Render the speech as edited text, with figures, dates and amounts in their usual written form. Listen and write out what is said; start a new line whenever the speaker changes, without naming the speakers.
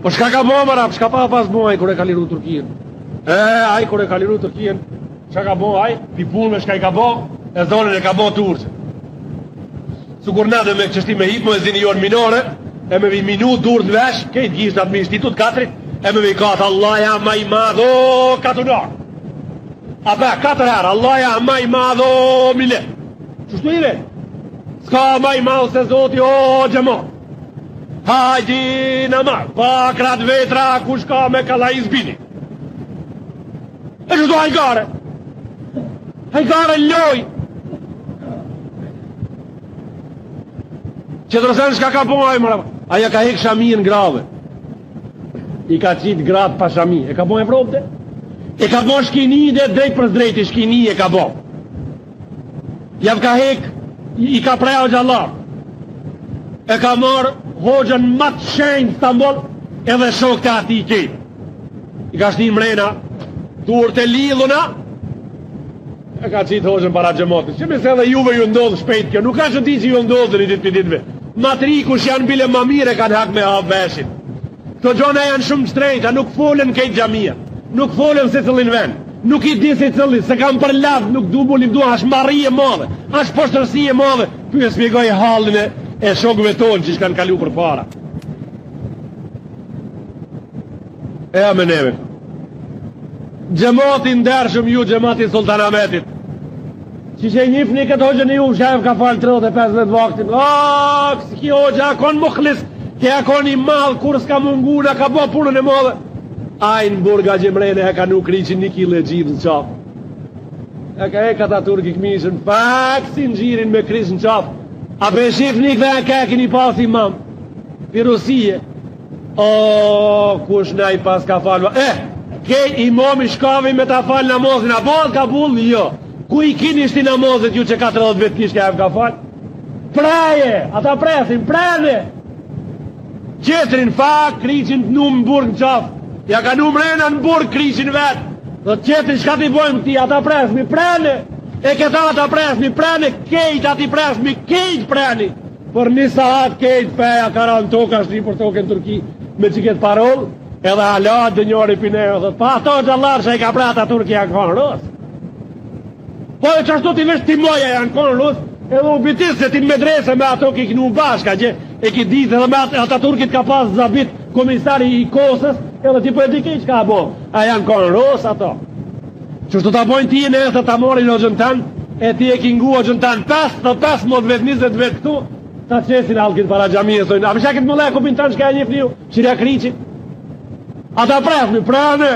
Po shka ka bo më rap, shka pa pas bo aj kër e ka liru Turkien? Aj kër e ka liru Turkien, shka ka bo aj, pi punëve shka i ka bo, e zonën e ka bo Turqë. Sukur na dhe me qështi me hip, më e zini jonë minore, e me vi minut dur në vesh, kejtë gjishtë atë me institut katrit, e me vi katë Allaja ma i madho katunar. Ape, 4 herë, Allaja ma i madho mile. Qështu i re? Ska ma i madho se zoti o gjemot. Hajdi në marë, pakrat vetra kush ka me kala izbini. E qështu hajgare? Hajgare loj. Që të rësen shka ka po aj mëra. Aja ka hek shami në grave. I ka qitë gratë pa shami. E ka po e vropte? E ka po shkini dhe drejt për drejt. Shkini e ka po. Jav ka hek, i ka prea o gjallar. E ka marë hoxën matë shenjë Stambol, edhe shok të ati i kejtë. I ka shti mrena, dur të lidhuna, e ka qitë hoxën para gjemotës. Që se edhe juve ju ndodhë shpejt kjo, nuk ka që ti që ju ndodhë një ditë për ditëve. Matrikush janë bile ma mire kanë hak me hap veshin. Këto gjona janë shumë shtrejta, nuk folen kejtë gjamia, nuk folen se cëllin ven, nuk i di se cëllin, se kam për lavë, nuk du bu limdu, ashtë marri e madhe, ashtë poshtërsi e madhe, për e spjegoj halin e shokëve tonë që shkanë kalu për para. E a me neve. Gjematin ndershëm ju, gjematin Sultanametit. Që që i njifni këtë hoxën ju, shef ka falë 35 vaktin. Kësë ki hoxë, akon mukhlis, ke akon i malë, kur s'ka munguna, ka bo punën e madhe. Ajnë burga gjemrene, e ka nuk riqin 1 kile gjithë në qafë. E ka e këta turki këmishën, pak si në gjirin me krisë në qafë. A për shifni këve e kekin i pas imam, pirusie. Kush na i pas ka falë. Kej imam i shkavi me ta falë namazin, a bol ka bullë, jo. Ku i kini shti namazit ju që 40 vetë kishke e ka falë? Preje, ata presin, prene. Qetrin fak, kriqin të numë në burg në qafë. Ja ka numë rena në burg, kriqin vetë. Dhe qetrin shka ti bojmë ti, ata presmi, prene. E këta ata presmi, prene, kejt ati presmi, kejt preni. Por një sahat kejt peja karan toka shri për toke në Turki, me që këtë parol, edhe halat dhe njëri pineo, dhe pa ato gjallar që i ka prata Turki janë konë rësë. Po e qashtu ti vesh ti moja janë konë rësë, edhe u bitis se ti medrese me ato ki kënu bashka, që e ki ditë edhe me ata Turkit ka pas zabit komisari i Kosës, edhe ti po e dike që ka bo, a janë konë rësë ato. Qështu ta bojnë ti në e ta morin o gjëntan, e ti e kingu o gjëntan 5 vetë 20 vetë këtu, ta qesin alkin para gjamië, sojnë, a më shakit më le kupin tanë shka e njëfni ju, shirja kriqin. Ata presmi, prane,